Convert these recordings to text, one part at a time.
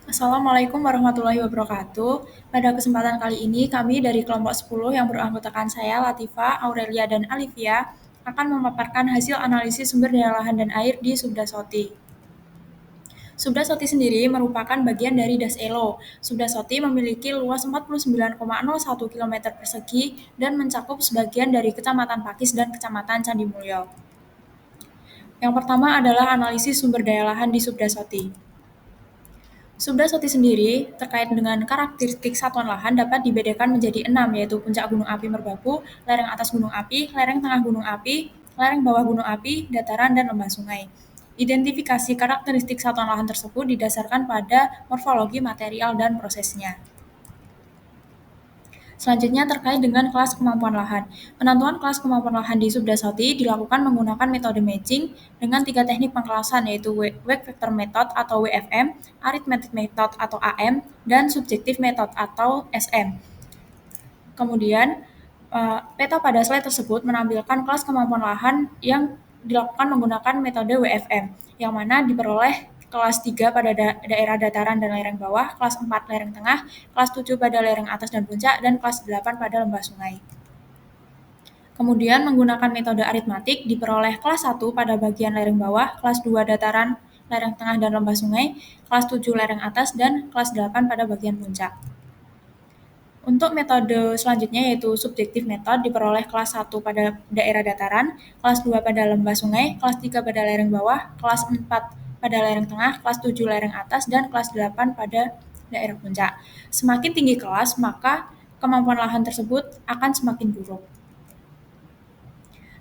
Assalamualaikum warahmatullahi wabarakatuh. Pada kesempatan kali ini, kami dari kelompok 10 yang beranggotakan saya, Latifa, Aurelia, dan Alivia, akan memaparkan hasil analisis sumber daya lahan dan air di Subda Soti. Subda Soti sendiri merupakan bagian dari Das Elo. Subda Soti memiliki luas 49,01 km persegi dan mencakup sebagian dari Kecamatan Pakis dan Kecamatan Candi Mulyo. Yang pertama adalah analisis sumber daya lahan di Subda Soti. Subda Soti sendiri terkait dengan karakteristik satuan lahan dapat dibedakan menjadi 6, yaitu puncak gunung api Merbabu, lereng atas gunung api, lereng tengah gunung api, lereng bawah gunung api, dataran, dan lembah sungai. Identifikasi karakteristik satuan lahan tersebut didasarkan pada morfologi material dan prosesnya. Selanjutnya terkait dengan kelas kemampuan lahan. Penentuan kelas kemampuan lahan di Subda Soti dilakukan menggunakan metode matching dengan 3 teknik pengkelasan, yaitu Weight Factor Method atau WFM, Arithmetic Method atau AM, dan Subjective Method atau SM. Kemudian, peta pada slide tersebut menampilkan kelas kemampuan lahan yang dilakukan menggunakan metode WFM, yang mana diperoleh kelas 3 pada daerah dataran dan lereng bawah, kelas 4 lereng tengah, kelas 7 pada lereng atas dan puncak, dan kelas 8 pada lembah sungai. Kemudian menggunakan metode aritmatik diperoleh kelas 1 pada bagian lereng bawah, kelas 2 dataran, lereng tengah dan lembah sungai, kelas 7 lereng atas, dan kelas 8 pada bagian puncak. Untuk metode selanjutnya yaitu subjektif method diperoleh kelas 1 pada daerah dataran, kelas 2 pada lembah sungai, kelas 3 pada lereng bawah, kelas 4 pada lereng tengah, kelas 7 lereng atas, dan kelas 8 pada daerah puncak. Semakin tinggi kelas, maka kemampuan lahan tersebut akan semakin buruk.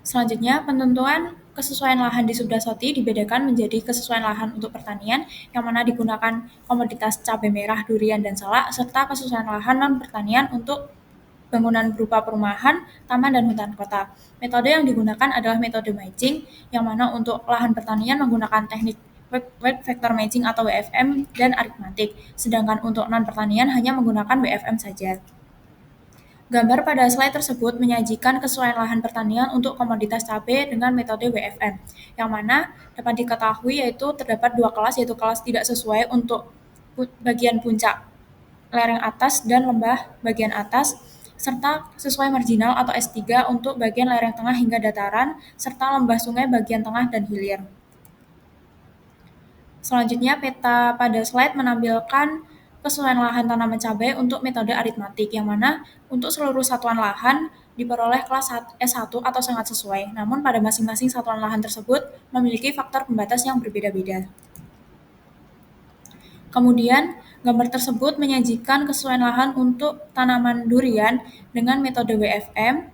Selanjutnya, penentuan kesesuaian lahan di Subda Soti dibedakan menjadi kesesuaian lahan untuk pertanian, yang mana digunakan komoditas cabai merah, durian, dan salak, serta kesesuaian lahan non-pertanian untuk bangunan berupa perumahan, taman, dan hutan kota. Metode yang digunakan adalah metode matching, yang mana untuk lahan pertanian menggunakan teknik weight factor matching atau WFM dan aritmatik, sedangkan untuk non-pertanian hanya menggunakan WFM saja. Gambar pada slide tersebut menyajikan kesesuaian lahan pertanian untuk komoditas cabai dengan metode WFM, yang mana dapat diketahui yaitu terdapat 2 kelas, yaitu kelas tidak sesuai untuk bagian puncak, lereng atas, dan lembah bagian atas, serta sesuai marginal atau S3 untuk bagian lereng tengah hingga dataran, serta lembah sungai bagian tengah dan hilir. Selanjutnya, peta pada slide menampilkan kesesuaian lahan tanaman cabai untuk metode aritmatik, yang mana untuk seluruh satuan lahan diperoleh kelas S1 atau sangat sesuai, namun pada masing-masing satuan lahan tersebut memiliki faktor pembatas yang berbeda-beda. Kemudian, gambar tersebut menyajikan kesesuaian lahan untuk tanaman durian dengan metode WFM.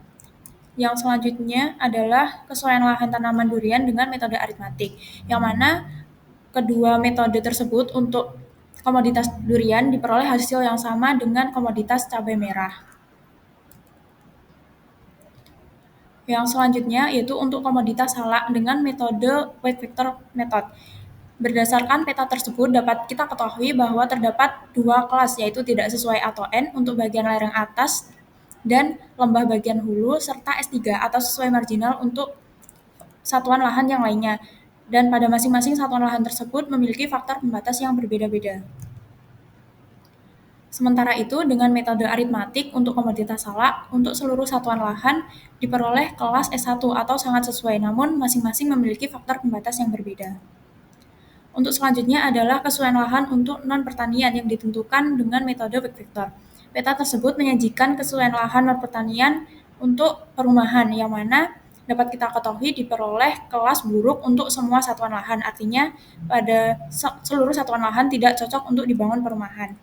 Yang selanjutnya adalah kesesuaian lahan tanaman durian dengan metode aritmatik, yang mana kedua metode tersebut untuk komoditas durian diperoleh hasil yang sama dengan komoditas cabai merah. Yang selanjutnya yaitu untuk komoditas salak dengan metode weight factor method. Berdasarkan peta tersebut dapat kita ketahui bahwa terdapat 2 kelas, yaitu tidak sesuai atau N untuk bagian lereng atas dan lembah bagian hulu, serta S3 atau sesuai marginal untuk satuan lahan yang lainnya. Dan pada masing-masing satuan lahan tersebut memiliki faktor pembatas yang berbeda-beda. Sementara itu, dengan metode aritmatik untuk komoditas salak, untuk seluruh satuan lahan diperoleh kelas S1 atau sangat sesuai, namun masing-masing memiliki faktor pembatas yang berbeda. Untuk selanjutnya adalah kesesuaian lahan untuk non-pertanian yang ditentukan dengan metode weight factor. Peta tersebut menyajikan kesesuaian lahan non-pertanian untuk perumahan, yang mana dapat kita ketahui diperoleh kelas buruk untuk semua satuan lahan, artinya pada seluruh satuan lahan tidak cocok untuk dibangun perumahan.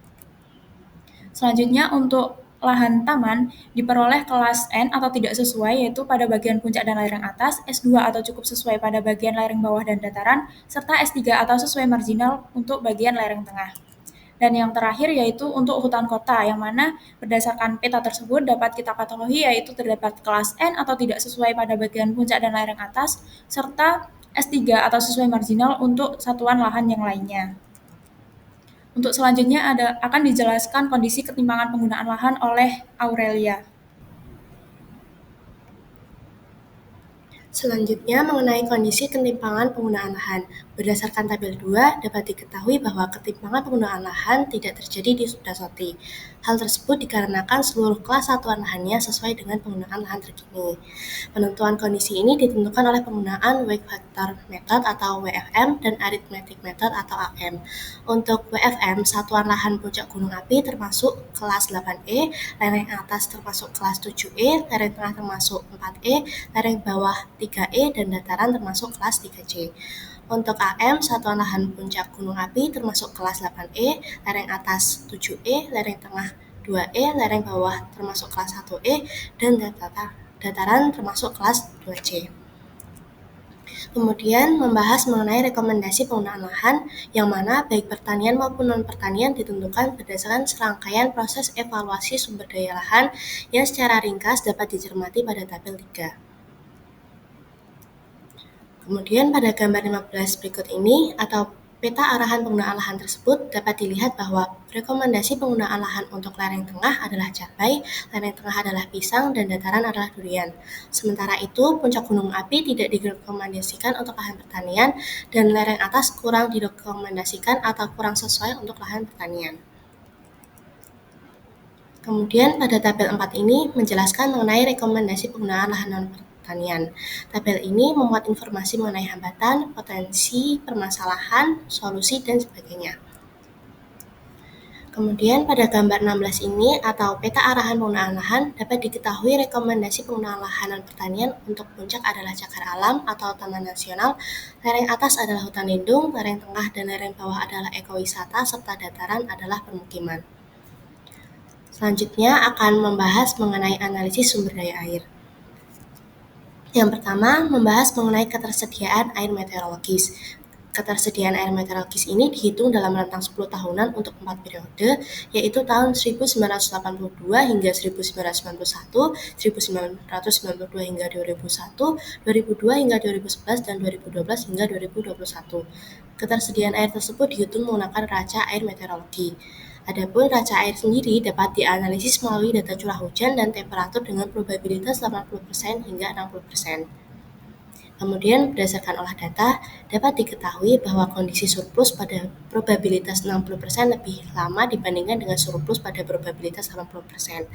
Selanjutnya untuk lahan taman diperoleh kelas N atau tidak sesuai, yaitu pada bagian puncak dan lereng atas, S2 atau cukup sesuai pada bagian lereng bawah dan dataran, serta S3 atau sesuai marginal untuk bagian lereng tengah. Dan yang terakhir yaitu untuk hutan kota, yang mana berdasarkan peta tersebut dapat kita ketahui yaitu terdapat kelas N atau tidak sesuai pada bagian puncak dan lereng atas, serta S3 atau sesuai marginal untuk satuan lahan yang lainnya. Untuk selanjutnya akan dijelaskan kondisi ketimpangan penggunaan lahan oleh Aurelia. Selanjutnya, mengenai kondisi ketimpangan penggunaan lahan. Berdasarkan tabel 2, dapat diketahui bahwa ketimpangan penggunaan lahan tidak terjadi di Subdasoti. Hal tersebut dikarenakan seluruh kelas satuan lahannya sesuai dengan penggunaan lahan terkini. Penentuan kondisi ini ditentukan oleh penggunaan Weight Factor Method atau WFM dan Arithmetic Method atau AM. Untuk WFM, satuan lahan puncak gunung api termasuk kelas 8E, lereng atas termasuk kelas 7E, lereng tengah termasuk 4E, lereng bawah 3E, dan dataran termasuk kelas 3C. Untuk AM, satuan lahan puncak gunung api termasuk kelas 8E, lereng atas 7E, lereng tengah 2E, lereng bawah termasuk kelas 1E, dan dataran termasuk kelas 2C. Kemudian membahas mengenai rekomendasi penggunaan lahan yang mana baik pertanian maupun non-pertanian ditentukan berdasarkan serangkaian proses evaluasi sumber daya lahan yang secara ringkas dapat dicermati pada tabel 3. Kemudian pada gambar 15 berikut ini atau peta arahan penggunaan lahan tersebut dapat dilihat bahwa rekomendasi penggunaan lahan untuk lereng tengah adalah cabai, lereng tengah adalah pisang, dan dataran adalah durian. Sementara itu, puncak gunung api tidak direkomendasikan untuk lahan pertanian dan lereng atas kurang direkomendasikan atau kurang sesuai untuk lahan pertanian. Kemudian pada tabel 4 ini menjelaskan mengenai rekomendasi penggunaan lahan non-pertanian. Tabel ini memuat informasi mengenai hambatan, potensi, permasalahan, solusi, dan sebagainya. Kemudian pada gambar 16 ini atau peta arahan penggunaan lahan dapat diketahui rekomendasi penggunaan lahan non-pertanian untuk puncak adalah cagar alam atau taman nasional, lereng atas adalah hutan lindung, lereng tengah dan lereng bawah adalah ekowisata, serta dataran adalah permukiman. Selanjutnya akan membahas mengenai analisis sumber daya air. Yang pertama, membahas mengenai ketersediaan air meteorologis. Ketersediaan air meteorologis ini dihitung dalam rentang 10 tahunan untuk 4 periode, yaitu tahun 1982 hingga 1991, 1992 hingga 2001, 2002 hingga 2011, dan 2012 hingga 2021. Ketersediaan air tersebut dihitung menggunakan raca air meteorologi. Adapun raca air sendiri dapat dianalisis melalui data curah hujan dan temperatur dengan probabilitas 80% hingga 60%. Kemudian berdasarkan olah data, dapat diketahui bahwa kondisi surplus pada probabilitas 60% lebih lama dibandingkan dengan surplus pada probabilitas 80%.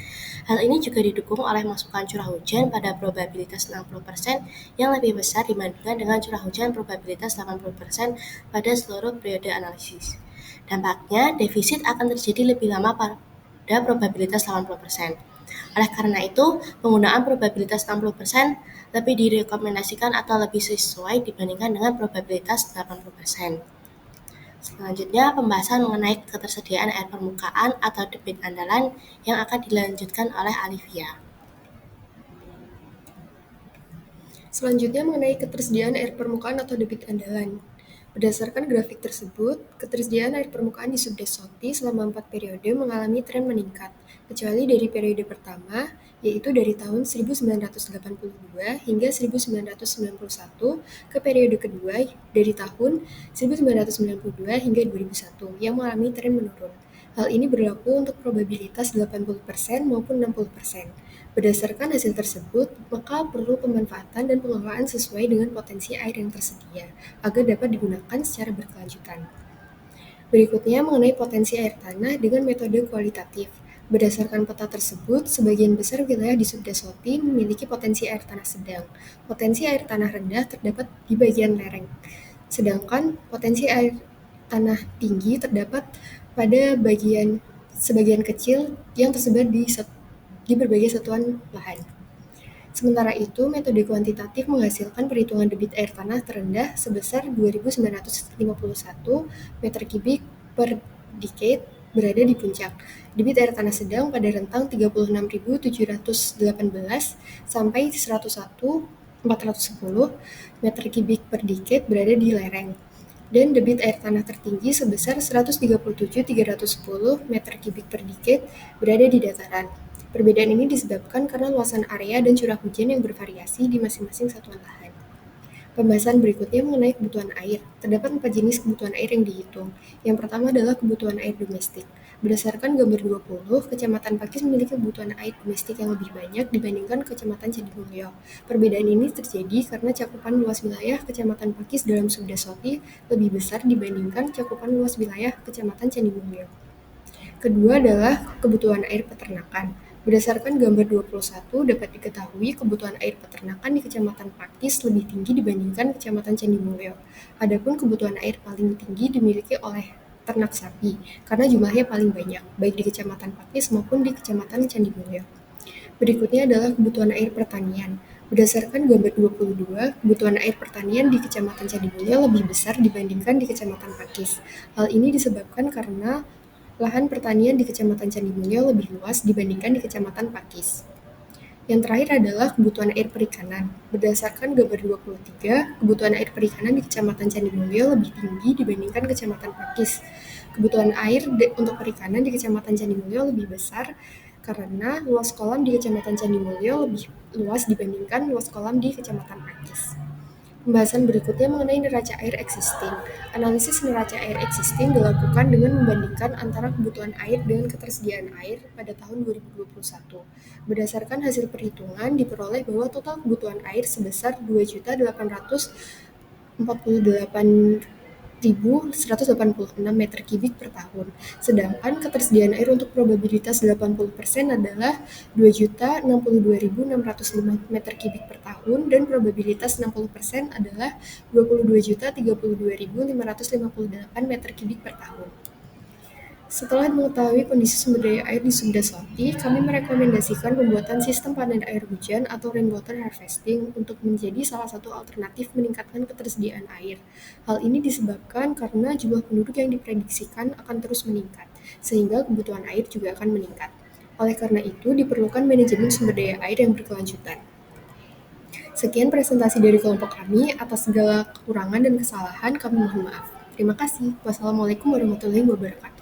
Hal ini juga didukung oleh masukan curah hujan pada probabilitas 60% yang lebih besar dibandingkan dengan curah hujan probabilitas 80% pada seluruh periode analisis. Dampaknya, defisit akan terjadi lebih lama pada probabilitas 80%. Oleh karena itu, penggunaan probabilitas 60% lebih direkomendasikan atau lebih sesuai dibandingkan dengan probabilitas 80%. Selanjutnya, pembahasan mengenai ketersediaan air permukaan atau debit andalan yang akan dilanjutkan oleh Alivia. Selanjutnya mengenai ketersediaan air permukaan atau debit andalan. Berdasarkan grafik tersebut, ketersediaan air permukaan di Subdesoti selama 4 periode mengalami tren meningkat, kecuali dari periode pertama, yaitu dari tahun 1982 hingga 1991, ke periode kedua dari tahun 1992 hingga 2001 yang mengalami tren menurun. Hal ini berlaku untuk probabilitas 80% maupun 60%. Berdasarkan hasil tersebut, maka perlu pemanfaatan dan pengelolaan sesuai dengan potensi air yang tersedia, agar dapat digunakan secara berkelanjutan. Berikutnya mengenai potensi air tanah dengan metode kualitatif. Berdasarkan peta tersebut, sebagian besar wilayah di Subdesoti memiliki potensi air tanah sedang. Potensi air tanah rendah terdapat di bagian lereng, sedangkan potensi air tanah tinggi terdapat pada sebagian kecil yang tersebar di berbagai satuan lahan. Sementara itu, metode kuantitatif menghasilkan perhitungan debit air tanah terendah sebesar 2.951 meter kubik per decade berada di puncak. Debit air tanah sedang pada rentang 36.718 sampai 101.410 meter kubik per decade berada di lereng. Dan debit air tanah tertinggi sebesar 137.310 meter kubik per decade berada di dataran. Perbedaan ini disebabkan karena luasan area dan curah hujan yang bervariasi di masing-masing satuan lahan. Pembahasan berikutnya mengenai kebutuhan air. Terdapat 4 jenis kebutuhan air yang dihitung. Yang pertama adalah kebutuhan air domestik. Berdasarkan gambar 20, Kecamatan Pakis memiliki kebutuhan air domestik yang lebih banyak dibandingkan Kecamatan Candimulyo. Perbedaan ini terjadi karena cakupan luas wilayah Kecamatan Pakis dalam Subda Soti lebih besar dibandingkan cakupan luas wilayah Kecamatan Candimulyo. Kedua adalah kebutuhan air peternakan. Berdasarkan gambar 21, dapat diketahui kebutuhan air peternakan di Kecamatan Pakis lebih tinggi dibandingkan Kecamatan Candimulyo. Adapun kebutuhan air paling tinggi dimiliki oleh ternak sapi, karena jumlahnya paling banyak, baik di Kecamatan Pakis maupun di Kecamatan Candimulyo. Berikutnya adalah kebutuhan air pertanian. Berdasarkan gambar 22, kebutuhan air pertanian di Kecamatan Candimulyo lebih besar dibandingkan di Kecamatan Pakis. Hal ini disebabkan karena lahan pertanian di Kecamatan Candimulyo lebih luas dibandingkan di Kecamatan Pakis. Yang terakhir adalah kebutuhan air perikanan. Berdasarkan gambar 23, kebutuhan air perikanan di Kecamatan Candimulyo lebih tinggi dibandingkan Kecamatan Pakis. Kebutuhan air untuk perikanan di Kecamatan Candimulyo lebih besar karena luas kolam di Kecamatan Candimulyo lebih luas dibandingkan luas kolam di Kecamatan Pakis. Pembahasan berikutnya mengenai neraca air existing. Analisis neraca air existing dilakukan dengan membandingkan antara kebutuhan air dengan ketersediaan air pada tahun 2021. Berdasarkan hasil perhitungan, diperoleh bahwa total kebutuhan air sebesar 2.848.186 meter kubik per tahun. Sedangkan ketersediaan air untuk probabilitas 80% adalah 2.062.605 meter kubik per tahun dan probabilitas 60% adalah 22.032.558 meter kubik per tahun. Setelah mengetahui kondisi sumber daya air di Subda Soti, kami merekomendasikan pembuatan sistem panen air hujan atau rainwater harvesting untuk menjadi salah satu alternatif meningkatkan ketersediaan air. Hal ini disebabkan karena jumlah penduduk yang diprediksikan akan terus meningkat, sehingga kebutuhan air juga akan meningkat. Oleh karena itu, diperlukan manajemen sumber daya air yang berkelanjutan. Sekian presentasi dari kelompok kami. Atas segala kekurangan dan kesalahan, kami mohon maaf. Terima kasih. Wassalamualaikum warahmatullahi wabarakatuh.